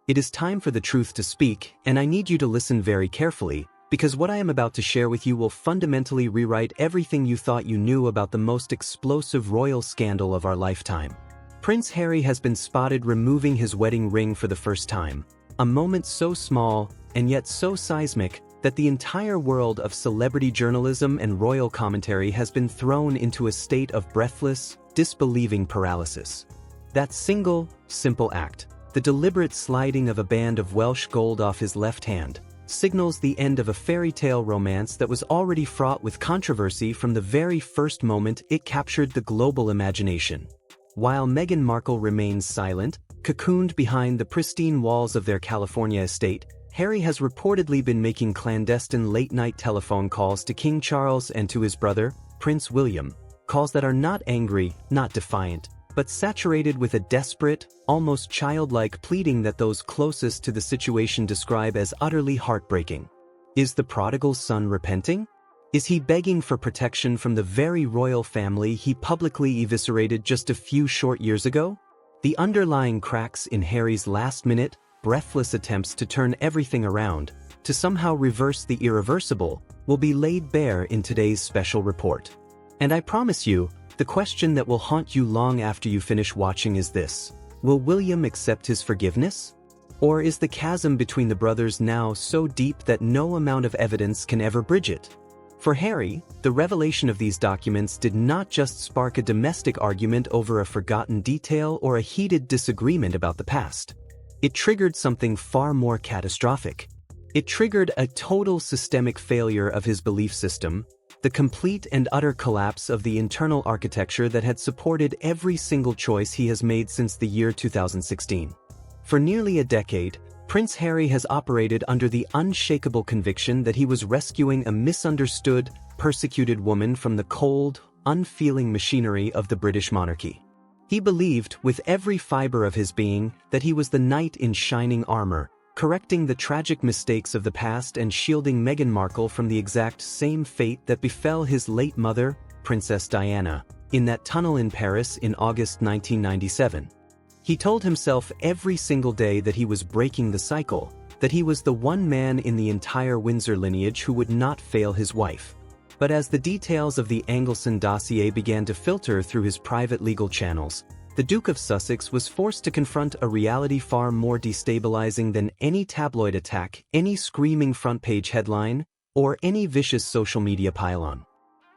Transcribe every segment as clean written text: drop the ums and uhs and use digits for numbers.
It is time for the truth to speak, and I need you to listen very carefully, because what I am about to share with you will fundamentally rewrite everything you thought you knew about the most explosive royal scandal of our lifetime. Prince Harry has been spotted removing his wedding ring for the first time, a moment so small and yet so seismic that the entire world of celebrity journalism and royal commentary has been thrown into a state of breathless, disbelieving paralysis. That single, simple act, the deliberate sliding of a band of Welsh gold off his left hand, signals the end of a fairy tale romance that was already fraught with controversy from the very first moment it captured the global imagination. While Meghan Markle remains silent, cocooned behind the pristine walls of their California estate, Harry has reportedly been making clandestine late-night telephone calls to King Charles and to his brother, Prince William, calls that are not angry, not defiant, but saturated with a desperate, almost childlike pleading that those closest to the situation describe as utterly heartbreaking. Is the prodigal son repenting? Is he begging for protection from the very royal family he publicly eviscerated just a few short years ago? The underlying cracks in Harry's last-minute, breathless attempts to turn everything around, to somehow reverse the irreversible, will be laid bare in today's special report. And I promise you, the question that will haunt you long after you finish watching is this: will William accept his forgiveness? Or is the chasm between the brothers now so deep that no amount of evidence can ever bridge it? For Harry, the revelation of these documents did not just spark a domestic argument over a forgotten detail or a heated disagreement about the past. It triggered something far more catastrophic. It triggered a total systemic failure of his belief system, the complete and utter collapse of the internal architecture that had supported every single choice he has made since the year 2016. For nearly a decade, Prince Harry has operated under the unshakable conviction that he was rescuing a misunderstood, persecuted woman from the cold, unfeeling machinery of the British monarchy. He believed, with every fiber of his being, that he was the knight in shining armor, correcting the tragic mistakes of the past and shielding Meghan Markle from the exact same fate that befell his late mother, Princess Diana, in that tunnel in Paris in August 1997. He told himself every single day that he was breaking the cycle, that he was the one man in the entire Windsor lineage who would not fail his wife. But as the details of the Anglesey dossier began to filter through his private legal channels, the Duke of Sussex was forced to confront a reality far more destabilizing than any tabloid attack, any screaming front-page headline, or any vicious social media pile-on.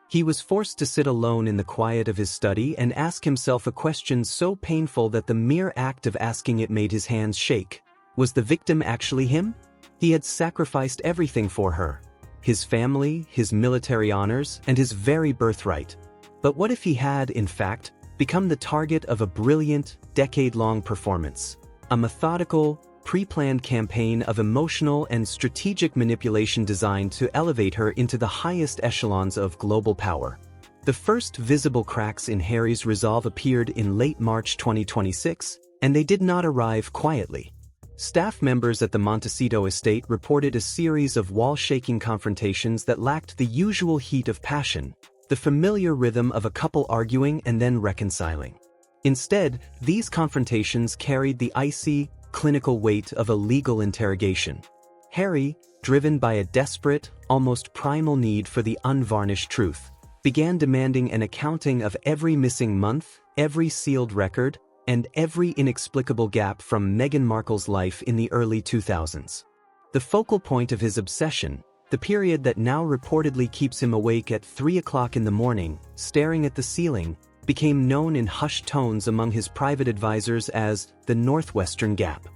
He was forced to sit alone in the quiet of his study and ask himself a question so painful that the mere act of asking it made his hands shake. Was the victim actually him? He had sacrificed everything for her: his family, his military honors, and his very birthright. But what if he had, in fact, become the target of a brilliant, decade-long performance, a methodical, pre-planned campaign of emotional and strategic manipulation designed to elevate her into the highest echelons of global power? The first visible cracks in Harry's resolve appeared in late March 2026, and they did not arrive quietly. Staff members at the Montecito estate reported a series of wall-shaking confrontations that lacked the usual heat of passion, the familiar rhythm of a couple arguing and then reconciling. Instead, these confrontations carried the icy, clinical weight of a legal interrogation. Harry, driven by a desperate, almost primal need for the unvarnished truth, began demanding an accounting of every missing month, every sealed record, and every inexplicable gap from Meghan Markle's life in the early 2000s. The focal point of his obsession, the period that now reportedly keeps him awake at 3 o'clock in the morning, staring at the ceiling, became known in hushed tones among his private advisors as the Northwestern Gap.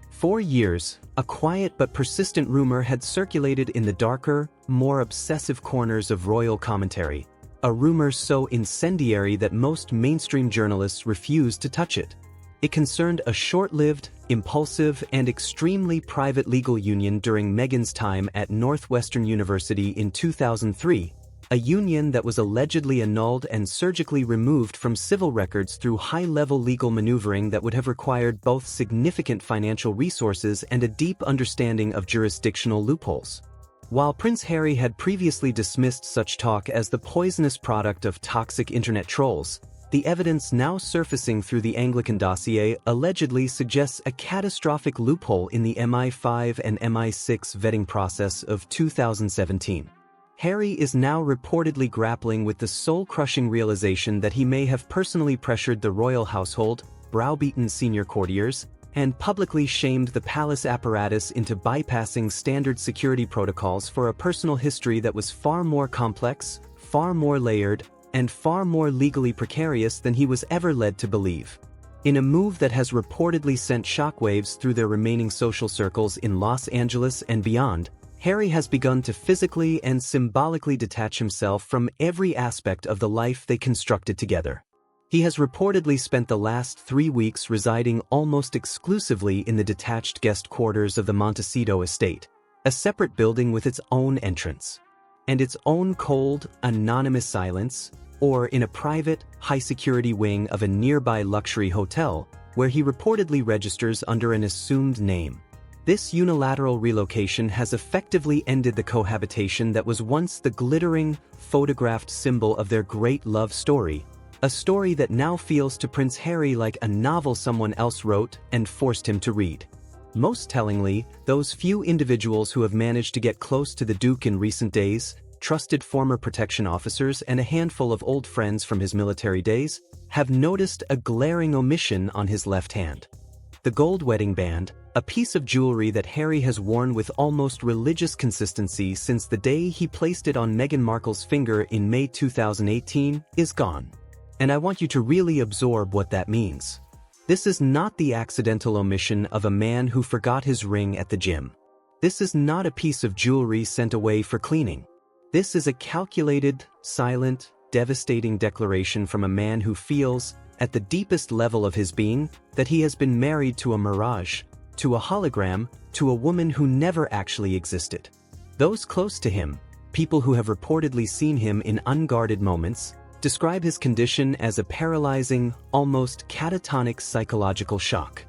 For years, a quiet but persistent rumor had circulated in the darker, more obsessive corners of royal commentary, a rumor so incendiary that most mainstream journalists refused to touch it. It concerned a short-lived, impulsive, and extremely private legal union during Meghan's time at Northwestern University in 2003, a union that was allegedly annulled and surgically removed from civil records through high-level legal maneuvering that would have required both significant financial resources and a deep understanding of jurisdictional loopholes. While Prince Harry had previously dismissed such talk as the poisonous product of toxic internet trolls, the evidence now surfacing through the Anglican dossier allegedly suggests a catastrophic loophole in the MI5 and MI6 vetting process of 2017. Harry is now reportedly grappling with the soul-crushing realization that he may have personally pressured the royal household, browbeaten senior courtiers, and publicly shamed the palace apparatus into bypassing standard security protocols for a personal history that was far more complex, far more layered, and far more legally precarious than he was ever led to believe. In a move that has reportedly sent shockwaves through their remaining social circles in Los Angeles and beyond, Harry has begun to physically and symbolically detach himself from every aspect of the life they constructed together. He has reportedly spent the last 3 weeks residing almost exclusively in the detached guest quarters of the Montecito estate, a separate building with its own entrance and its own cold, anonymous silence, or in a private, high-security wing of a nearby luxury hotel where he reportedly registers under an assumed name. This unilateral relocation has effectively ended the cohabitation that was once the glittering, photographed symbol of their great love story, a story that now feels to Prince Harry like a novel someone else wrote and forced him to read. Most tellingly, those few individuals who have managed to get close to the Duke in recent days, trusted former protection officers and a handful of old friends from his military days, have noticed a glaring omission on his left hand. The gold wedding band, a piece of jewelry that Harry has worn with almost religious consistency since the day he placed it on Meghan Markle's finger in May 2018, is gone. And I want you to really absorb what that means. This is not the accidental omission of a man who forgot his ring at the gym. This is not a piece of jewelry sent away for cleaning. This is a calculated, silent, devastating declaration from a man who feels, at the deepest level of his being, that he has been married to a mirage, to a hologram, to a woman who never actually existed. Those close to him, people who have reportedly seen him in unguarded moments, describe his condition as a paralyzing, almost catatonic psychological shock.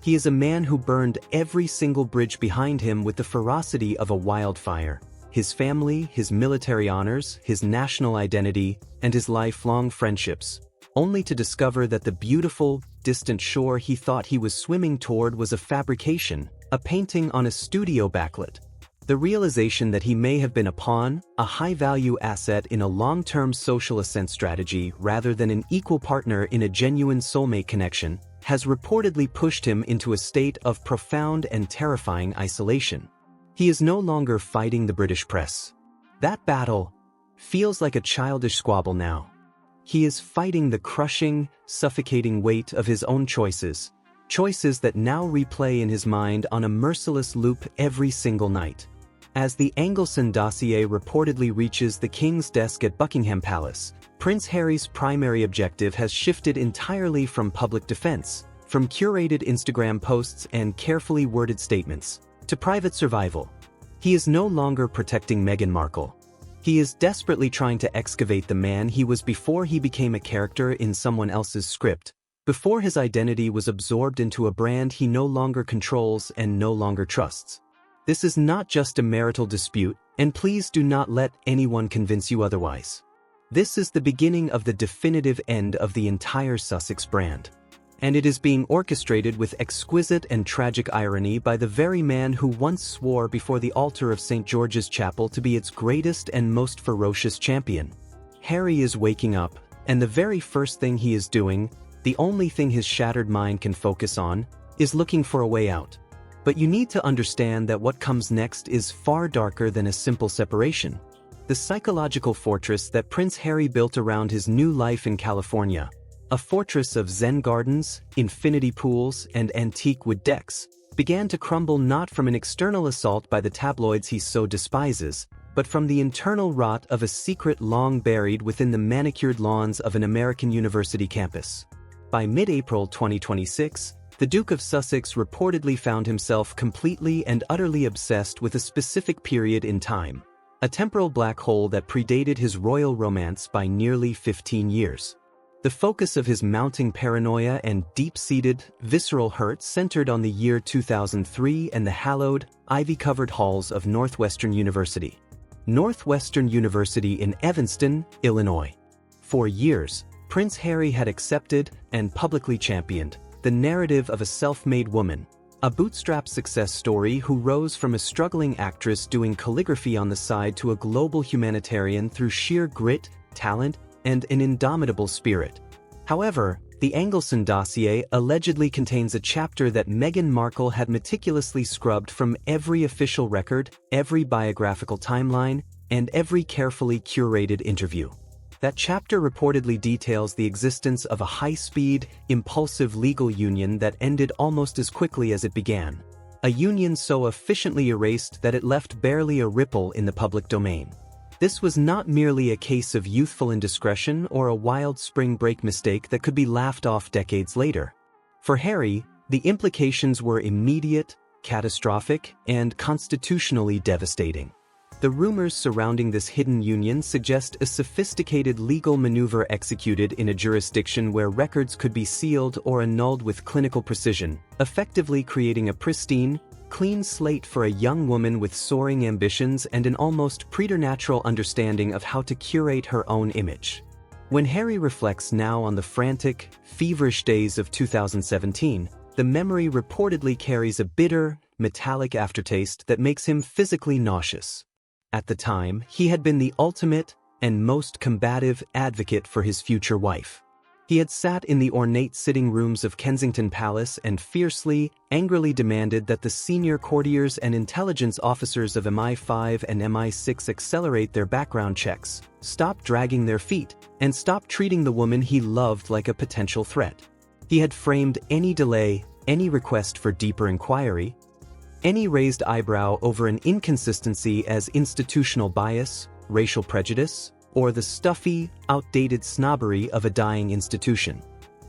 He is a man who burned every single bridge behind him with the ferocity of a wildfire. His family, his military honors, his national identity, and his lifelong friendships, only to discover that the beautiful, distant shore he thought he was swimming toward was a fabrication, a painting on a studio backlit. The realization that he may have been a pawn, a high-value asset in a long-term social ascent strategy rather than an equal partner in a genuine soulmate connection, has reportedly pushed him into a state of profound and terrifying isolation. He is no longer fighting the British press. That battle feels like a childish squabble now. He is fighting the crushing, suffocating weight of his own choices that now replay in his mind on a merciless loop every single night. As the Anglesey dossier reportedly reaches the King's desk at Buckingham Palace, Prince Harry's primary objective has shifted entirely from public defense, from curated Instagram posts and carefully worded statements, to private survival. He is no longer protecting Meghan Markle. He is desperately trying to excavate the man he was before he became a character in someone else's script, before his identity was absorbed into a brand he no longer controls and no longer trusts. This is not just a marital dispute, and please do not let anyone convince you otherwise. This is the beginning of the definitive end of the entire Sussex brand. And it is being orchestrated with exquisite and tragic irony by the very man who once swore before the altar of St. George's Chapel to be its greatest and most ferocious champion. Harry is waking up, and the very first thing he is doing, the only thing his shattered mind can focus on, is looking for a way out. But you need to understand that what comes next is far darker than a simple separation. The psychological fortress that Prince Harry built around his new life in California, a fortress of Zen gardens, infinity pools, and antique wood decks, began to crumble not from an external assault by the tabloids he so despises, but from the internal rot of a secret long buried within the manicured lawns of an American university campus. By mid-April 2026, the Duke of Sussex reportedly found himself completely and utterly obsessed with a specific period in time, a temporal black hole that predated his royal romance by nearly 15 years. The focus of his mounting paranoia and deep-seated, visceral hurt centered on the year 2003 and the hallowed, ivy-covered halls of Northwestern University. Northwestern University in Evanston, Illinois. For years, Prince Harry had accepted, and publicly championed, the narrative of a self-made woman, a bootstrap success story who rose from a struggling actress doing calligraphy on the side to a global humanitarian through sheer grit, talent, and an indomitable spirit. However, the Anglesey dossier allegedly contains a chapter that Meghan Markle had meticulously scrubbed from every official record, every biographical timeline, and every carefully curated interview. That chapter reportedly details the existence of a high-speed, impulsive legal union that ended almost as quickly as it began. A union so efficiently erased that it left barely a ripple in the public domain. This was not merely a case of youthful indiscretion or a wild spring break mistake that could be laughed off decades later. For Harry, the implications were immediate, catastrophic, and constitutionally devastating. The rumors surrounding this hidden union suggest a sophisticated legal maneuver executed in a jurisdiction where records could be sealed or annulled with clinical precision, effectively creating a pristine, clean slate for a young woman with soaring ambitions and an almost preternatural understanding of how to curate her own image. When Harry reflects now on the frantic, feverish days of 2017, the memory reportedly carries a bitter, metallic aftertaste that makes him physically nauseous. At the time, he had been the ultimate and most combative advocate for his future wife. He had sat in the ornate sitting rooms of Kensington Palace and fiercely, angrily demanded that the senior courtiers and intelligence officers of MI5 and MI6 accelerate their background checks, stop dragging their feet, and stop treating the woman he loved like a potential threat. He had framed any delay, any request for deeper inquiry, any raised eyebrow over an inconsistency as institutional bias, racial prejudice, or the stuffy, outdated snobbery of a dying institution.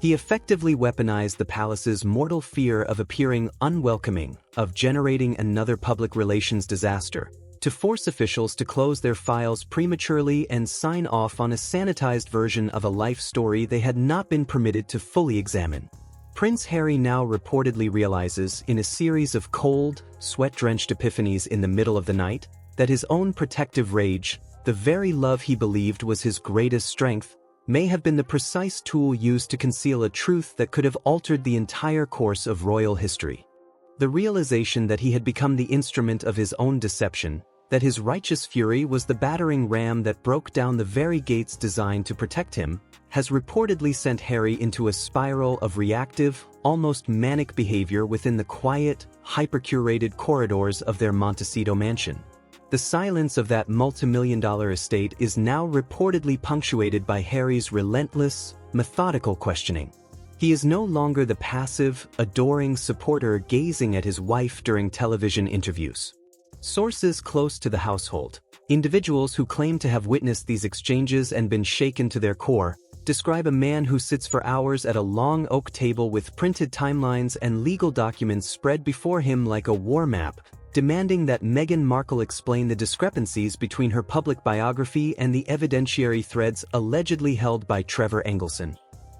He effectively weaponized the palace's mortal fear of appearing unwelcoming, of generating another public relations disaster, to force officials to close their files prematurely and sign off on a sanitized version of a life story they had not been permitted to fully examine. Prince Harry now reportedly realizes, in a series of cold, sweat-drenched epiphanies in the middle of the night, that his own protective rage, the very love he believed was his greatest strength, may have been the precise tool used to conceal a truth that could have altered the entire course of royal history. The realization that he had become the instrument of his own deception, that his righteous fury was the battering ram that broke down the very gates designed to protect him, has reportedly sent Harry into a spiral of reactive, almost manic behavior within the quiet, hyper-curated corridors of their Montecito mansion. The silence of that multi-million-dollar estate is now reportedly punctuated by Harry's relentless, methodical questioning. He is no longer the passive, adoring supporter gazing at his wife during television interviews. Sources close to the household, individuals who claim to have witnessed these exchanges and been shaken to their core, describe a man who sits for hours at a long oak table with printed timelines and legal documents spread before him like a war map, demanding that Meghan Markle explain the discrepancies between her public biography and the evidentiary threads allegedly held by Trevor Anglesey.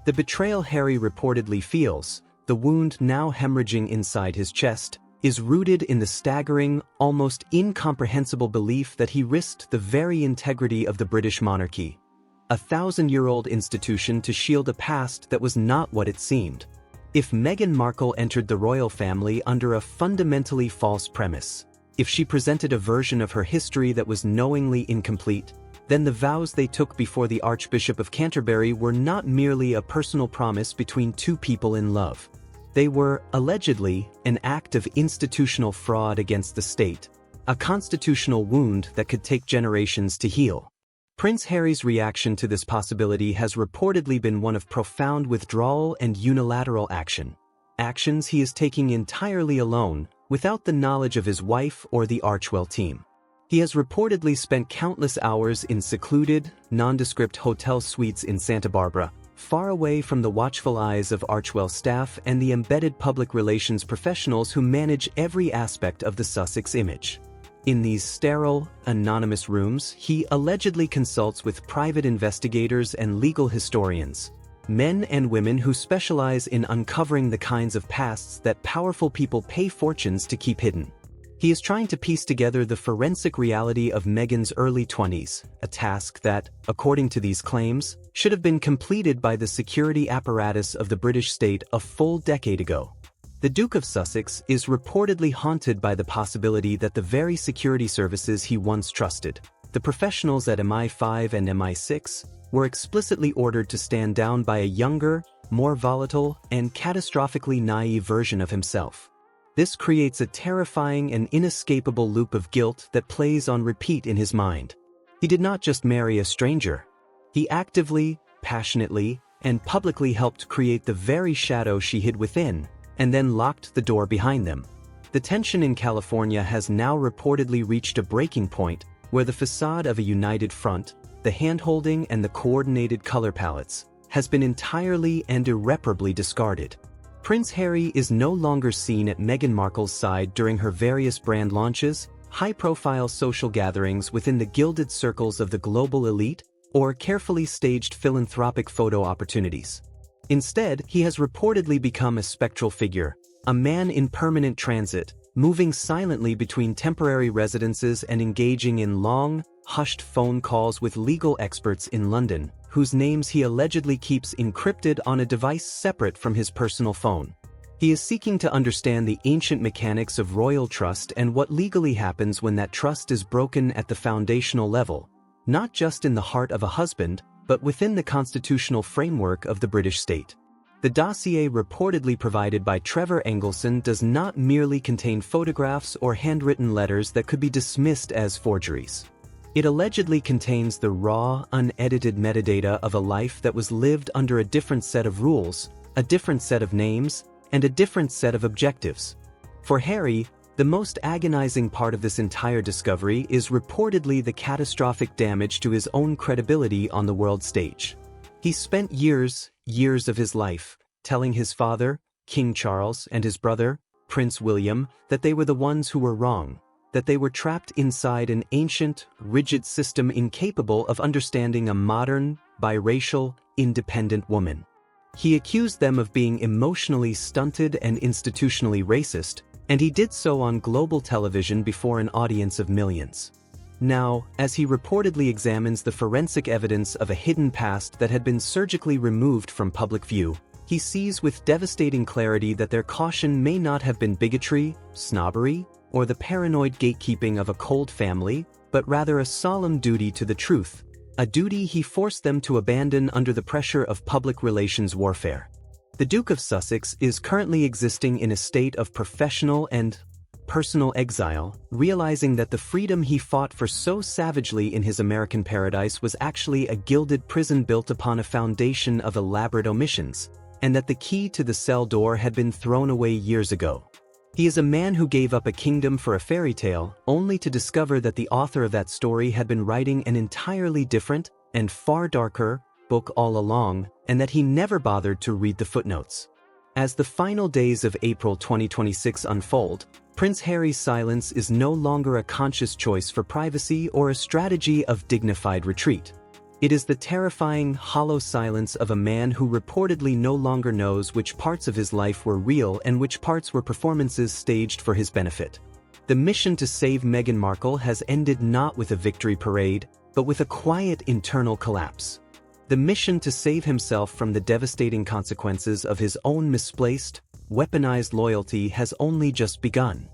The betrayal Harry reportedly feels, the wound now hemorrhaging inside his chest, is rooted in the staggering, almost incomprehensible belief that he risked the very integrity of the British monarchy, a 1,000-year-old institution, to shield a past that was not what it seemed. If Meghan Markle entered the royal family under a fundamentally false premise, if she presented a version of her history that was knowingly incomplete, then the vows they took before the Archbishop of Canterbury were not merely a personal promise between two people in love. They were, allegedly, an act of institutional fraud against the state, a constitutional wound that could take generations to heal. Prince Harry's reaction to this possibility has reportedly been one of profound withdrawal and unilateral action. Actions he is taking entirely alone, without the knowledge of his wife or the Archwell team. He has reportedly spent countless hours in secluded, nondescript hotel suites in Santa Barbara, far away from the watchful eyes of Archwell staff and the embedded public relations professionals who manage every aspect of the Sussex image. In these sterile, anonymous rooms, he allegedly consults with private investigators and legal historians, men and women who specialize in uncovering the kinds of pasts that powerful people pay fortunes to keep hidden. He is trying to piece together the forensic reality of Meghan's early 20s, a task that, according to these claims, should have been completed by the security apparatus of the British state a full decade ago. The Duke of Sussex is reportedly haunted by the possibility that the very security services he once trusted, the professionals at MI5 and MI6, were explicitly ordered to stand down by a younger, more volatile, and catastrophically naive version of himself. This creates a terrifying and inescapable loop of guilt that plays on repeat in his mind. He did not just marry a stranger. He actively, passionately, and publicly helped create the very shadow she hid within, and then locked the door behind them. The tension in California has now reportedly reached a breaking point where the facade of a united front, the hand-holding and the coordinated color palettes, has been entirely and irreparably discarded. Prince Harry is no longer seen at Meghan Markle's side during her various brand launches, high-profile social gatherings within the gilded circles of the global elite, or carefully staged philanthropic photo opportunities. Instead, he has reportedly become a spectral figure, a man in permanent transit, moving silently between temporary residences and engaging in long, hushed phone calls with legal experts in London, whose names he allegedly keeps encrypted on a device separate from his personal phone. He is seeking to understand the ancient mechanics of royal trust and what legally happens when that trust is broken at the foundational level, not just in the heart of a husband, but within the constitutional framework of the British state. The dossier reportedly provided by Trevor Engelson does not merely contain photographs or handwritten letters that could be dismissed as forgeries. It allegedly contains the raw, unedited metadata of a life that was lived under a different set of rules, a different set of names, and a different set of objectives. For Harry, the most agonizing part of this entire discovery is reportedly the catastrophic damage to his own credibility on the world stage. He spent years of his life telling his father, King Charles, and his brother, Prince William, that they were the ones who were wrong, that they were trapped inside an ancient, rigid system incapable of understanding a modern, biracial, independent woman. He accused them of being emotionally stunted and institutionally racist, and he did so on global television before an audience of millions. Now, as he reportedly examines the forensic evidence of a hidden past that had been surgically removed from public view, he sees with devastating clarity that their caution may not have been bigotry, snobbery, or the paranoid gatekeeping of a cold family, but rather a solemn duty to the truth, a duty he forced them to abandon under the pressure of public relations warfare. The Duke of Sussex is currently existing in a state of professional and personal exile, realizing that the freedom he fought for so savagely in his American paradise was actually a gilded prison built upon a foundation of elaborate omissions, and that the key to the cell door had been thrown away years ago. He is a man who gave up a kingdom for a fairy tale, only to discover that the author of that story had been writing an entirely different, and far darker, book all along, and that he never bothered to read the footnotes. As the final days of April 2026 unfold, Prince Harry's silence is no longer a conscious choice for privacy or a strategy of dignified retreat. It is the terrifying, hollow silence of a man who reportedly no longer knows which parts of his life were real and which parts were performances staged for his benefit. The mission to save Meghan Markle has ended not with a victory parade, but with a quiet internal collapse. The mission to save himself from the devastating consequences of his own misplaced, weaponized loyalty has only just begun.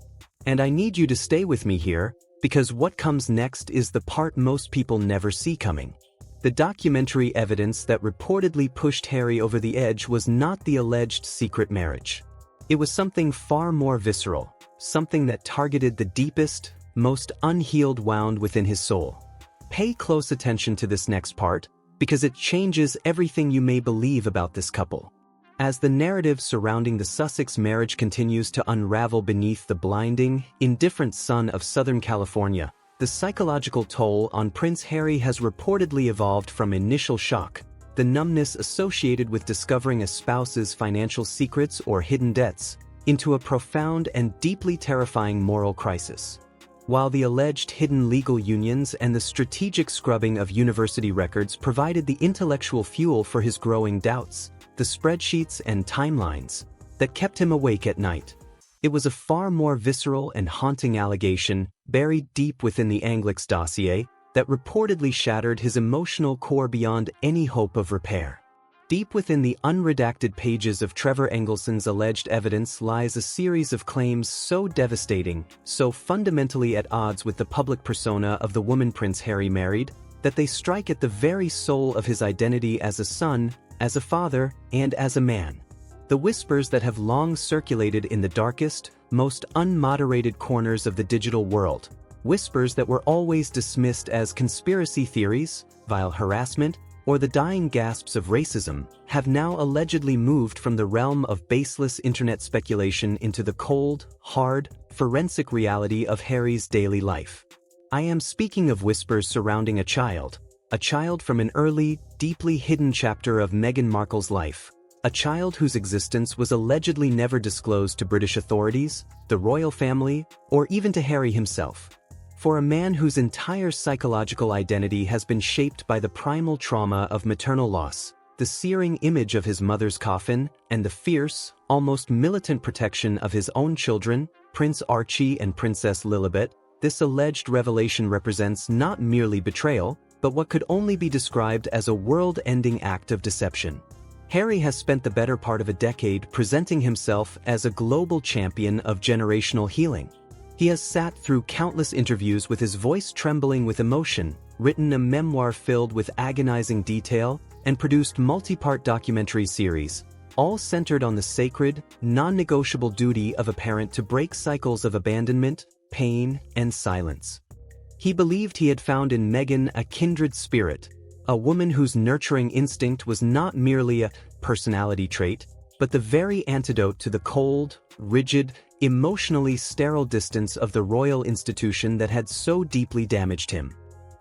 And I need you to stay with me here, because what comes next is the part most people never see coming. The documentary evidence that reportedly pushed Harry over the edge was not the alleged secret marriage. It was something far more visceral, something that targeted the deepest, most unhealed wound within his soul. Pay close attention to this next part, because it changes everything you may believe about this couple. As the narrative surrounding the Sussex marriage continues to unravel beneath the blinding, indifferent sun of Southern California, the psychological toll on Prince Harry has reportedly evolved from initial shock, the numbness associated with discovering a spouse's financial secrets or hidden debts, into a profound and deeply terrifying moral crisis. While the alleged hidden legal unions and the strategic scrubbing of university records provided the intellectual fuel for his growing doubts, the spreadsheets and timelines that kept him awake at night, it was a far more visceral and haunting allegation, buried deep within the Anglic's dossier, that reportedly shattered his emotional core beyond any hope of repair. Deep within the unredacted pages of Trevor Engelson's alleged evidence lies a series of claims so devastating, so fundamentally at odds with the public persona of the woman Prince Harry married, that they strike at the very soul of his identity as a son, as a father, and as a man. The whispers that have long circulated in the darkest, most unmoderated corners of the digital world, whispers that were always dismissed as conspiracy theories, vile harassment, or the dying gasps of racism, have now allegedly moved from the realm of baseless internet speculation into the cold, hard, forensic reality of Harry's daily life. I am speaking of whispers surrounding a child from an early, deeply hidden chapter of Meghan Markle's life, a child whose existence was allegedly never disclosed to British authorities, the royal family, or even to Harry himself. For a man whose entire psychological identity has been shaped by the primal trauma of maternal loss, the searing image of his mother's coffin, and the fierce, almost militant protection of his own children, Prince Archie and Princess Lilibet, this alleged revelation represents not merely betrayal, but what could only be described as a world-ending act of deception. Harry has spent the better part of a decade presenting himself as a global champion of generational healing. He has sat through countless interviews with his voice trembling with emotion, written a memoir filled with agonizing detail, and produced multi-part documentary series, all centered on the sacred, non-negotiable duty of a parent to break cycles of abandonment, pain, and silence. He believed he had found in Meghan a kindred spirit, a woman whose nurturing instinct was not merely a personality trait, but the very antidote to the cold, rigid, emotionally sterile distance of the royal institution that had so deeply damaged him.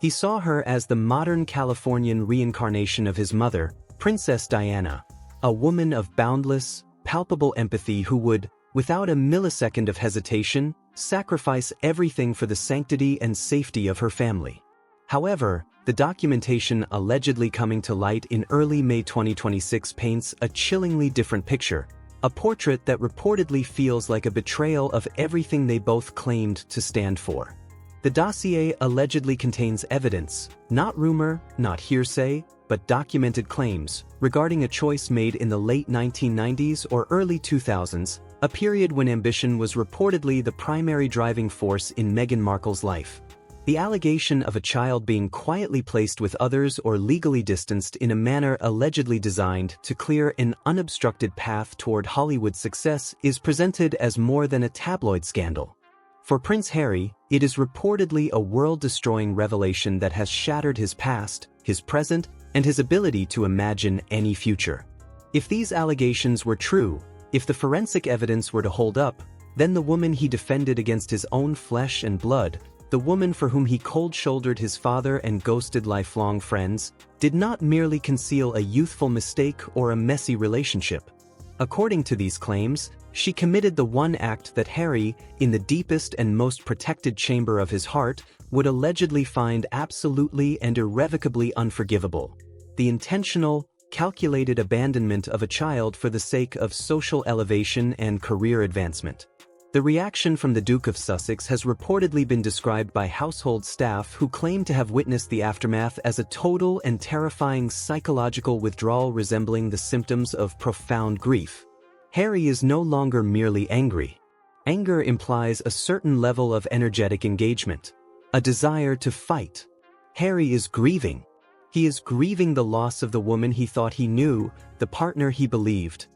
He saw her as the modern Californian reincarnation of his mother, Princess Diana, a woman of boundless, palpable empathy who would, without a millisecond of hesitation, sacrifice everything for the sanctity and safety of her family. However, the documentation allegedly coming to light in early May 2026 paints a chillingly different picture, a portrait that reportedly feels like a betrayal of everything they both claimed to stand for. The dossier allegedly contains evidence, not rumor, not hearsay, but documented claims, regarding a choice made in the late 1990s or early 2000s, a period when ambition was reportedly the primary driving force in Meghan Markle's life. The allegation of a child being quietly placed with others or legally distanced in a manner allegedly designed to clear an unobstructed path toward Hollywood success is presented as more than a tabloid scandal. For Prince Harry, it is reportedly a world-destroying revelation that has shattered his past, his present, and his ability to imagine any future. If these allegations were true, if the forensic evidence were to hold up, then the woman he defended against his own flesh and blood, the woman for whom he cold-shouldered his father and ghosted lifelong friends, did not merely conceal a youthful mistake or a messy relationship. According to these claims, she committed the one act that Harry, in the deepest and most protected chamber of his heart, would allegedly find absolutely and irrevocably unforgivable: the intentional, calculated abandonment of a child for the sake of social elevation and career advancement. The reaction from the Duke of Sussex has reportedly been described by household staff who claim to have witnessed the aftermath as a total and terrifying psychological withdrawal resembling the symptoms of profound grief. Harry is no longer merely angry. Anger implies a certain level of energetic engagement, a desire to fight. Harry is grieving. He is grieving the loss of the woman he thought he knew, the partner he believed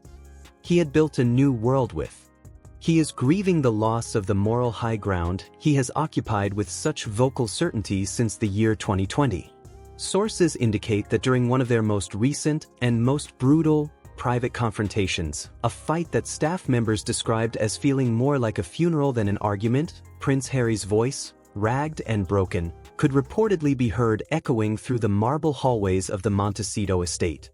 he had built a new world with. He is grieving the loss of the moral high ground he has occupied with such vocal certainty since the year 2020. Sources indicate that during one of their most recent and most brutal, private confrontations, a fight that staff members described as feeling more like a funeral than an argument, Prince Harry's voice, ragged and broken, could reportedly be heard echoing through the marble hallways of the Montecito estate.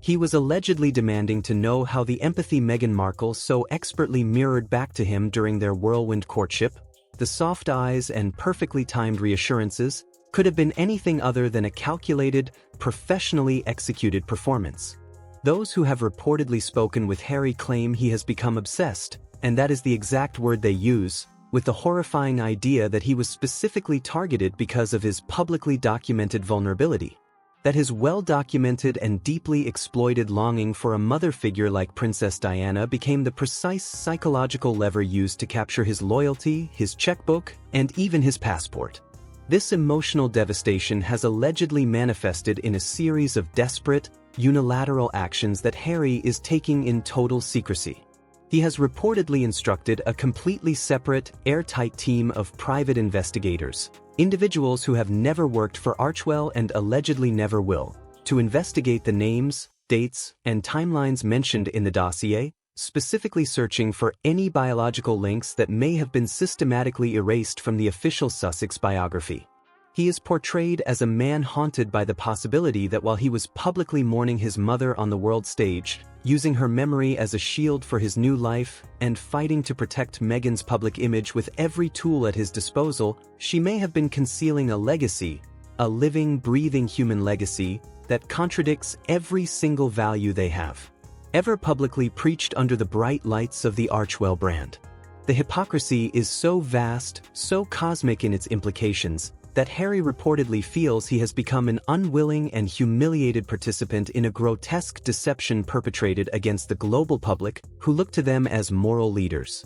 He was allegedly demanding to know how the empathy Meghan Markle so expertly mirrored back to him during their whirlwind courtship, the soft eyes and perfectly timed reassurances, could have been anything other than a calculated, professionally executed performance. Those who have reportedly spoken with Harry claim he has become obsessed, and that is the exact word they use, with the horrifying idea that he was specifically targeted because of his publicly documented vulnerability. That his well-documented and deeply exploited longing for a mother figure like Princess Diana became the precise psychological lever used to capture his loyalty, his checkbook, and even his passport. This emotional devastation has allegedly manifested in a series of desperate, unilateral actions that Harry is taking in total secrecy. He has reportedly instructed a completely separate, airtight team of private investigators, individuals who have never worked for Archewell and allegedly never will, to investigate the names, dates, and timelines mentioned in the dossier, specifically searching for any biological links that may have been systematically erased from the official Sussex biography. He is portrayed as a man haunted by the possibility that while he was publicly mourning his mother on the world stage, using her memory as a shield for his new life, and fighting to protect Meghan's public image with every tool at his disposal, she may have been concealing a legacy, a living, breathing human legacy, that contradicts every single value they have ever publicly preached under the bright lights of the Archewell brand. The hypocrisy is so vast, so cosmic in its implications, that Harry reportedly feels he has become an unwilling and humiliated participant in a grotesque deception perpetrated against the global public who look to them as moral leaders.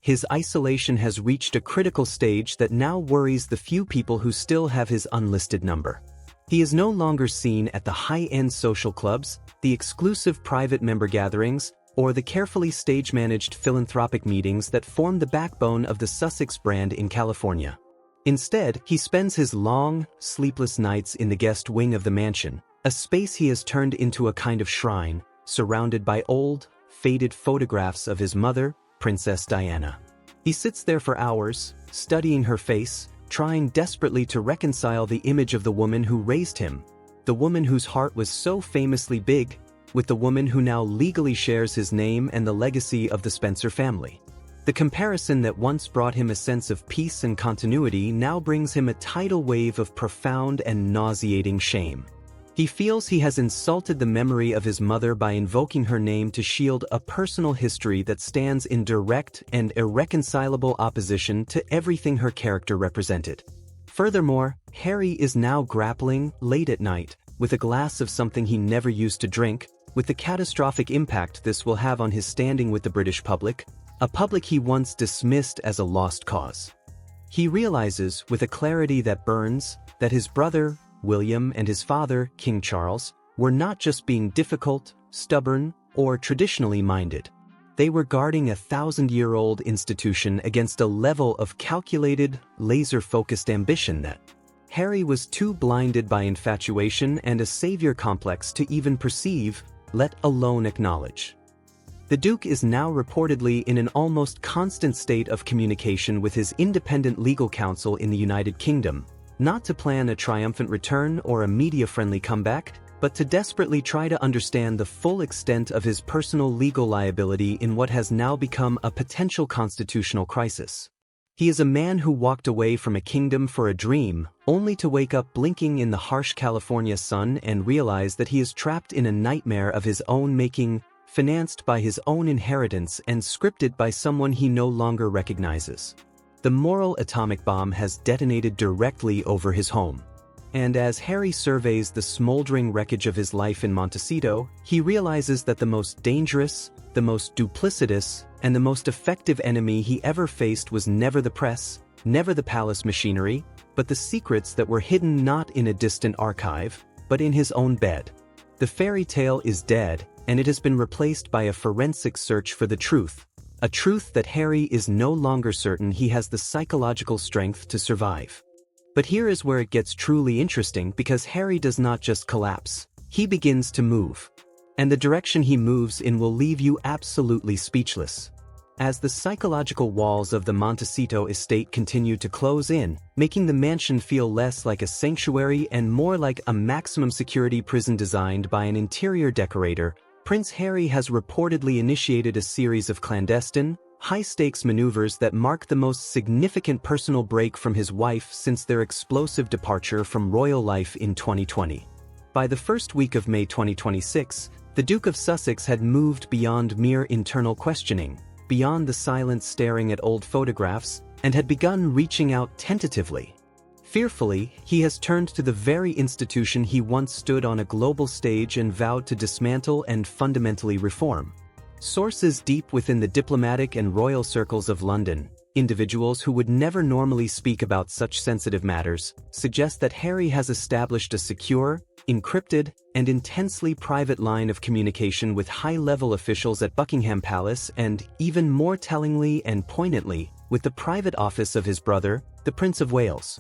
His isolation has reached a critical stage that now worries the few people who still have his unlisted number. He is no longer seen at the high-end social clubs, the exclusive private member gatherings, or the carefully stage-managed philanthropic meetings that form the backbone of the Sussex brand in California. Instead, he spends his long, sleepless nights in the guest wing of the mansion, a space he has turned into a kind of shrine, surrounded by old, faded photographs of his mother, Princess Diana. He sits there for hours, studying her face, trying desperately to reconcile the image of the woman who raised him, the woman whose heart was so famously big, with the woman who now legally shares his name and the legacy of the Spencer family. The comparison that once brought him a sense of peace and continuity now brings him a tidal wave of profound and nauseating shame. He feels he has insulted the memory of his mother by invoking her name to shield a personal history that stands in direct and irreconcilable opposition to everything her character represented. Furthermore, Harry is now grappling, late at night, with a glass of something he never used to drink, with the catastrophic impact this will have on his standing with the British public, a public he once dismissed as a lost cause. He realizes, with a clarity that burns, that his brother, William, and his father, King Charles, were not just being difficult, stubborn, or traditionally minded. They were guarding a 1,000-year-old institution against a level of calculated, laser-focused ambition that Harry was too blinded by infatuation and a savior complex to even perceive, let alone acknowledge. The Duke is now reportedly in an almost constant state of communication with his independent legal counsel in the United Kingdom, not to plan a triumphant return or a media-friendly comeback, but to desperately try to understand the full extent of his personal legal liability in what has now become a potential constitutional crisis. He is a man who walked away from a kingdom for a dream, only to wake up blinking in the harsh California sun and realize that he is trapped in a nightmare of his own making, financed by his own inheritance and scripted by someone he no longer recognizes. The moral atomic bomb has detonated directly over his home. And as Harry surveys the smoldering wreckage of his life in Montecito, he realizes that the most dangerous, the most duplicitous, and the most effective enemy he ever faced was never the press, never the palace machinery, but the secrets that were hidden not in a distant archive, but in his own bed. The fairy tale is dead, and it has been replaced by a forensic search for the truth, a truth that Harry is no longer certain he has the psychological strength to survive. But here is where it gets truly interesting, because Harry does not just collapse, he begins to move. And the direction he moves in will leave you absolutely speechless. As the psychological walls of the Montecito estate continue to close in, making the mansion feel less like a sanctuary and more like a maximum security prison designed by an interior decorator, Prince Harry has reportedly initiated a series of clandestine, high-stakes maneuvers that mark the most significant personal break from his wife since their explosive departure from royal life in 2020. By the first week of May 2026, the Duke of Sussex had moved beyond mere internal questioning, beyond the silent staring at old photographs, and had begun reaching out tentatively. Fearfully, he has turned to the very institution he once stood on a global stage and vowed to dismantle and fundamentally reform. Sources deep within the diplomatic and royal circles of London, individuals who would never normally speak about such sensitive matters, suggest that Harry has established a secure, encrypted, and intensely private line of communication with high-level officials at Buckingham Palace and, even more tellingly and poignantly, with the private office of his brother, the Prince of Wales.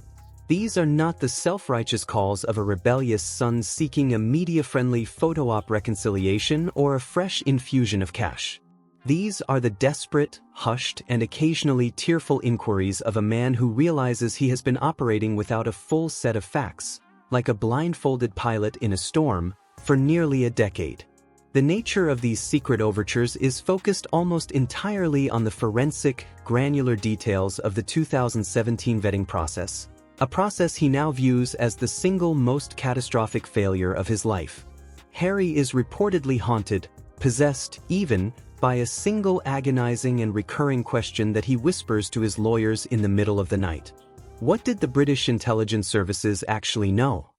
These are not the self-righteous calls of a rebellious son seeking a media-friendly photo-op reconciliation or a fresh infusion of cash. These are the desperate, hushed, and occasionally tearful inquiries of a man who realizes he has been operating without a full set of facts, like a blindfolded pilot in a storm, for nearly a decade. The nature of these secret overtures is focused almost entirely on the forensic, granular details of the 2017 vetting process, a process he now views as the single most catastrophic failure of his life. Harry is reportedly haunted, possessed even, by a single agonizing and recurring question that he whispers to his lawyers in the middle of the night. What did the British intelligence services actually know?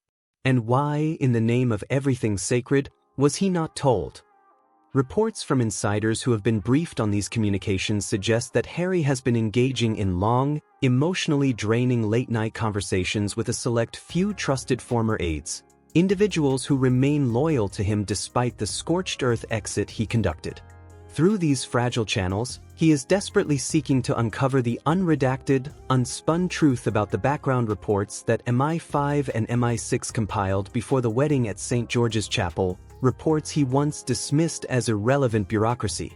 And why, in the name of everything sacred, was he not told? Reports from insiders who have been briefed on these communications suggest that Harry has been engaging in long, emotionally draining late-night conversations with a select few trusted former aides, individuals who remain loyal to him despite the scorched-earth exit he conducted. Through these fragile channels, he is desperately seeking to uncover the unredacted, unspun truth about the background reports that MI5 and MI6 compiled before the wedding at St. George's Chapel, reports he once dismissed as irrelevant bureaucracy.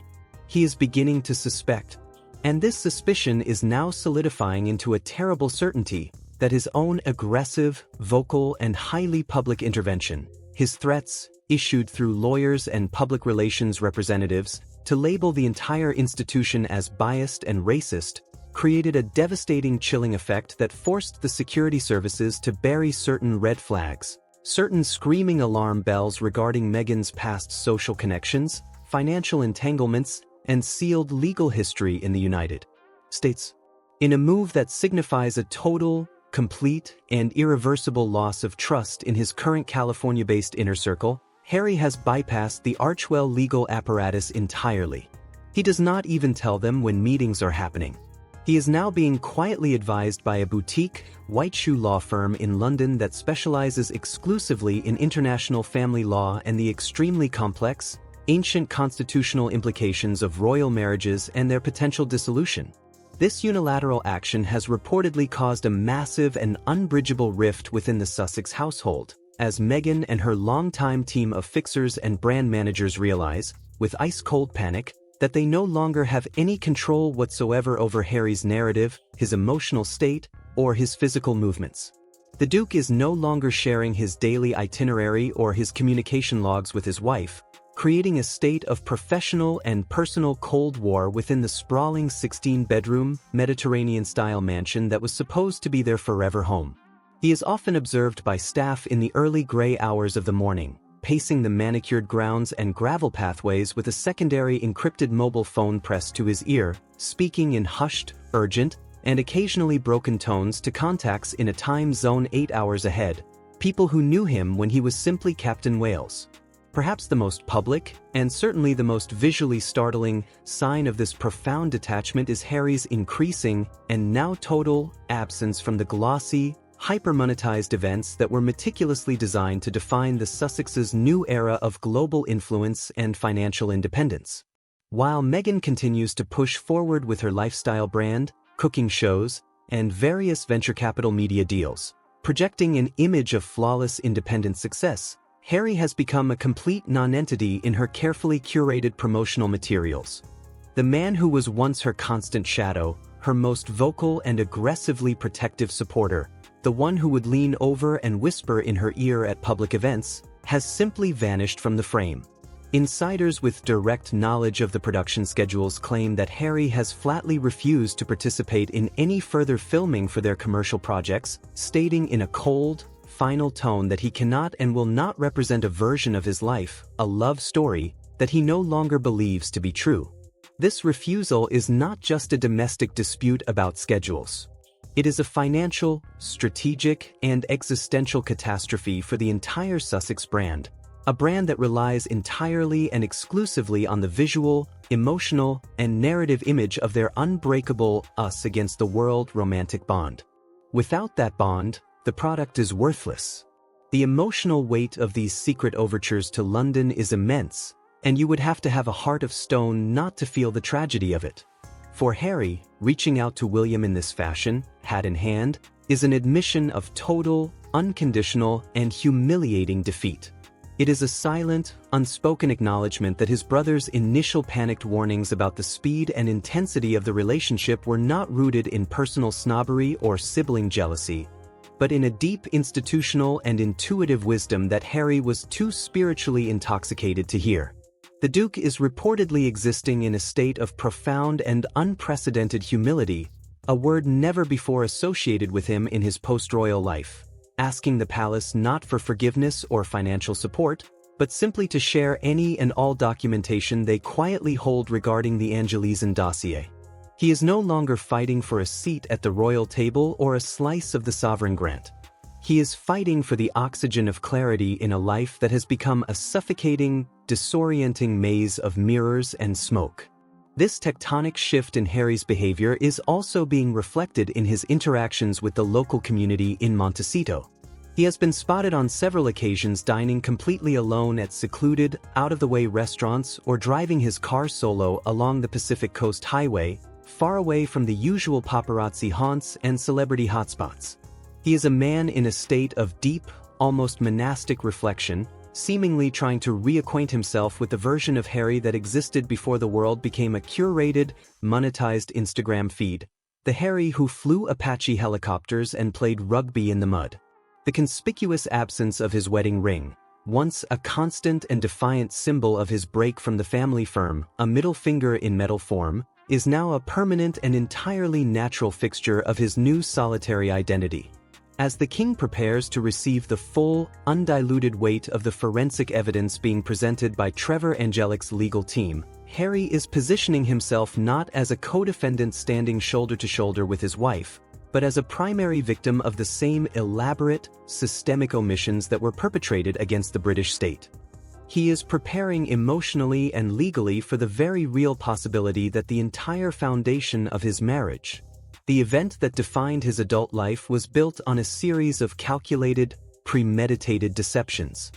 He is beginning to suspect, and this suspicion is now solidifying into a terrible certainty, that his own aggressive, vocal, and highly public intervention, his threats, issued through lawyers and public relations representatives, to label the entire institution as biased and racist, created a devastating chilling effect that forced the security services to bury certain red flags, certain screaming alarm bells regarding Meghan's past social connections, financial entanglements, and sealed legal history in the United States. In a move that signifies a total, complete, and irreversible loss of trust in his current California-based inner circle, Harry has bypassed the Archwell legal apparatus entirely. He does not even tell them when meetings are happening. He is now being quietly advised by a boutique, white shoe law firm in London that specializes exclusively in international family law and the extremely complex, ancient constitutional implications of royal marriages and their potential dissolution. This unilateral action has reportedly caused a massive and unbridgeable rift within the Sussex household, as Meghan and her longtime team of fixers and brand managers realize, with ice-cold panic, that they no longer have any control whatsoever over Harry's narrative, his emotional state, or his physical movements. The Duke is no longer sharing his daily itinerary or his communication logs with his wife, creating a state of professional and personal Cold War within the sprawling 16-bedroom, Mediterranean-style mansion that was supposed to be their forever home. He is often observed by staff in the early gray hours of the morning, pacing the manicured grounds and gravel pathways with a secondary encrypted mobile phone pressed to his ear, speaking in hushed, urgent, and occasionally broken tones to contacts in a time zone 8 hours ahead, people who knew him when he was simply Captain Wales. Perhaps the most public, and certainly the most visually startling, sign of this profound detachment is Harry's increasing, and now total, absence from the glossy, hyper-monetized events that were meticulously designed to define the Sussex's new era of global influence and financial independence. While Meghan continues to push forward with her lifestyle brand, cooking shows, and various venture capital media deals, projecting an image of flawless independent success, Harry has become a complete nonentity in her carefully curated promotional materials. The man who was once her constant shadow, her most vocal and aggressively protective supporter, the one who would lean over and whisper in her ear at public events, has simply vanished from the frame. Insiders with direct knowledge of the production schedules claim that Harry has flatly refused to participate in any further filming for their commercial projects, stating in a cold, final tone that he cannot and will not represent a version of his life, a love story, that he no longer believes to be true. This refusal is not just a domestic dispute about schedules. It is a financial, strategic, and existential catastrophe for the entire Sussex brand, a brand that relies entirely and exclusively on the visual, emotional, and narrative image of their unbreakable us against the world romantic bond. Without that bond, the product is worthless. The emotional weight of these secret overtures to London is immense, and you would have to have a heart of stone not to feel the tragedy of it. For Harry, reaching out to William in this fashion, hat in hand, is an admission of total, unconditional, and humiliating defeat. It is a silent, unspoken acknowledgement that his brother's initial panicked warnings about the speed and intensity of the relationship were not rooted in personal snobbery or sibling jealousy, but in a deep institutional and intuitive wisdom that Harry was too spiritually intoxicated to hear. The Duke is reportedly existing in a state of profound and unprecedented humility, a word never before associated with him in his post-royal life, asking the palace not for forgiveness or financial support, but simply to share any and all documentation they quietly hold regarding the Angelizan dossier. He is no longer fighting for a seat at the royal table or a slice of the sovereign grant. He is fighting for the oxygen of clarity in a life that has become a suffocating, disorienting maze of mirrors and smoke. This tectonic shift in Harry's behavior is also being reflected in his interactions with the local community in Montecito. He has been spotted on several occasions dining completely alone at secluded, out-of-the-way restaurants or driving his car solo along the Pacific Coast Highway, far away from the usual paparazzi haunts and celebrity hotspots. He is a man in a state of deep, almost monastic reflection, seemingly trying to reacquaint himself with the version of Harry that existed before the world became a curated, monetized Instagram feed, the Harry who flew Apache helicopters and played rugby in the mud. The conspicuous absence of his wedding ring, once a constant and defiant symbol of his break from the family firm, a middle finger in metal form, is now a permanent and entirely natural fixture of his new solitary identity. As the king prepares to receive the full, undiluted weight of the forensic evidence being presented by Trevor Angelic's legal team, Harry is positioning himself not as a co-defendant standing shoulder to shoulder with his wife, but as a primary victim of the same elaborate, systemic omissions that were perpetrated against the British state. He is preparing emotionally and legally for the very real possibility that the entire foundation of his marriage, the event that defined his adult life, was built on a series of calculated, premeditated deceptions.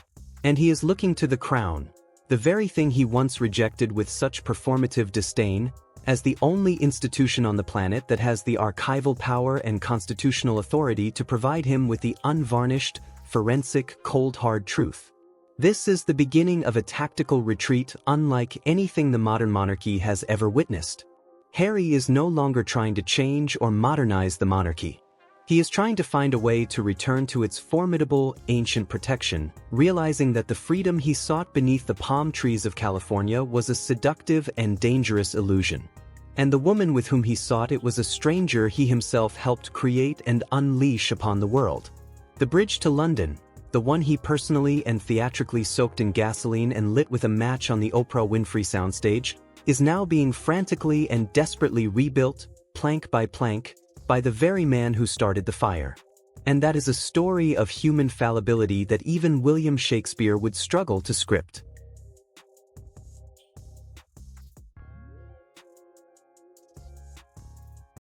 And he is looking to the crown, the very thing he once rejected with such performative disdain, as the only institution on the planet that has the archival power and constitutional authority to provide him with the unvarnished, forensic, cold hard truth. This is the beginning of a tactical retreat unlike anything the modern monarchy has ever witnessed. Harry is no longer trying to change or modernize the monarchy. He is trying to find a way to return to its formidable, ancient protection, realizing that the freedom he sought beneath the palm trees of California was a seductive and dangerous illusion. And the woman with whom he sought it was a stranger he himself helped create and unleash upon the world. The bridge to London, the one he personally and theatrically soaked in gasoline and lit with a match on the Oprah Winfrey soundstage, is now being frantically and desperately rebuilt, plank by plank, by the very man who started the fire. And that is a story of human fallibility that even William Shakespeare would struggle to script.